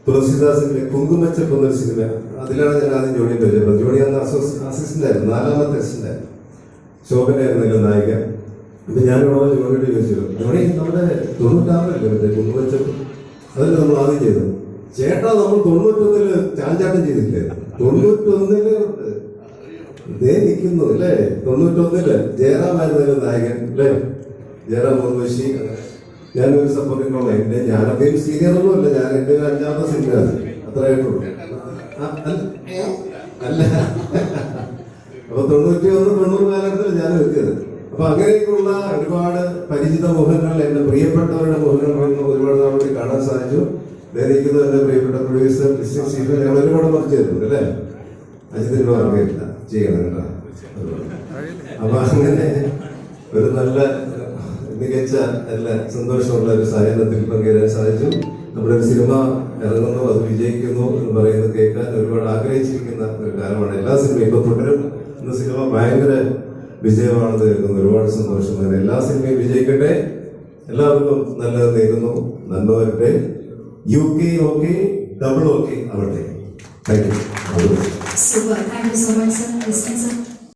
തുളസിദാസിന്റെ കുങ്കുമച്ചപ്പ് എന്നൊരു സിനിമ, അതിലാണ് ഞാൻ ആദ്യം ജോണി പരിചയപ്പെട്ടത്. ജോണി അന്ന് അസിസ്റ്റന്റ് ആയിരുന്നു, 4ാമത്തെ അസിസ്റ്റന്റ് ആയിരുന്നു. ശോഭനയായിരുന്നല്ലോ നായിക. ഇപ്പൊ ഞാനിവിടെ ജോണിയോട് ചോദിച്ചു, ജോണി നമ്മുടെ 96 മറ്റേ കുങ്കുമച്ചപ്പ് അതല്ലേ നമ്മൾ ആദ്യം ചെയ്തത്? ചേട്ടാ നമ്മൾ 91 ചാഞ്ചാട്ടം ചെയ്തില്ലേ? 91 ഇതേ നിൽക്കുന്നു അല്ലേ? 91 ജയറാമായിരുന്നല്ലോ നായകൻ അല്ലേ? ജയറാം മുർവശി. ഞാനൊരു സപ്പോർട്ടിംഗ് റോൾ. ഞാനൊക്കെ സീനിയറൊന്നും അല്ല, ഞാൻ എൻ്റെ 5ാമത്തെ സിനിമയാണ്, അത്രയായിട്ടുള്ളൂ. അല്ല, അപ്പൊ 91, 90 കാലഘട്ടത്തിൽ ഞാൻ എത്തിയത്. അപ്പൊ അങ്ങനെയൊക്കെയുള്ള ഒരുപാട് പരിചിത മുഖങ്ങൾ, എന്റെ പ്രിയപ്പെട്ടവരുടെ മുഖങ്ങൾ ഒരുപാട് നാളെ കാണാൻ സാധിച്ചു. ധരിക്കുന്നത് എന്റെ പ്രിയപ്പെട്ട പ്രൊഡ്യൂസർ ഡിസ്ട്രിക്ട് ഞങ്ങൾ ഒരുപാട് വർക്ക് ചെയ്തിട്ടുണ്ട് അല്ലേ? അജിത്തിനോട് അറിയില്ല ചെയ്യണം കേട്ടോ. അപ്പൊ അങ്ങനെ ഒരു നല്ല മികച്ച നല്ല സന്തോഷമുള്ള ഒരു സായാഹ്നത്തിൽ പങ്കെടുക്കാൻ സാധിച്ചു. നമ്മുടെ ഒരു സിനിമ ഇറങ്ങുന്നു, അത് വിജയിക്കുന്നു എന്ന് പറയുന്നത് കേൾക്കാൻ ഒരുപാട് ആഗ്രഹിച്ചിരിക്കുന്ന ഒരു കാലമാണ്. എല്ലാ സിനിമയും ഇപ്പൊ തുടരും എന്ന സിനിമ ഭയങ്കര വിജയമാണെന്ന് കേൾക്കുന്നു. ഒരുപാട് സന്തോഷം. അങ്ങനെ എല്ലാ സിനിമയും വിജയിക്കട്ടെ, എല്ലാവർക്കും നല്ലത് നേരുന്നു. നന്മ വരട്ടെ. UK ഓക്കെ, ഡബിൾ ഓക്കെ ആവട്ടെ. Thank you. Super. Thank you so much, sir.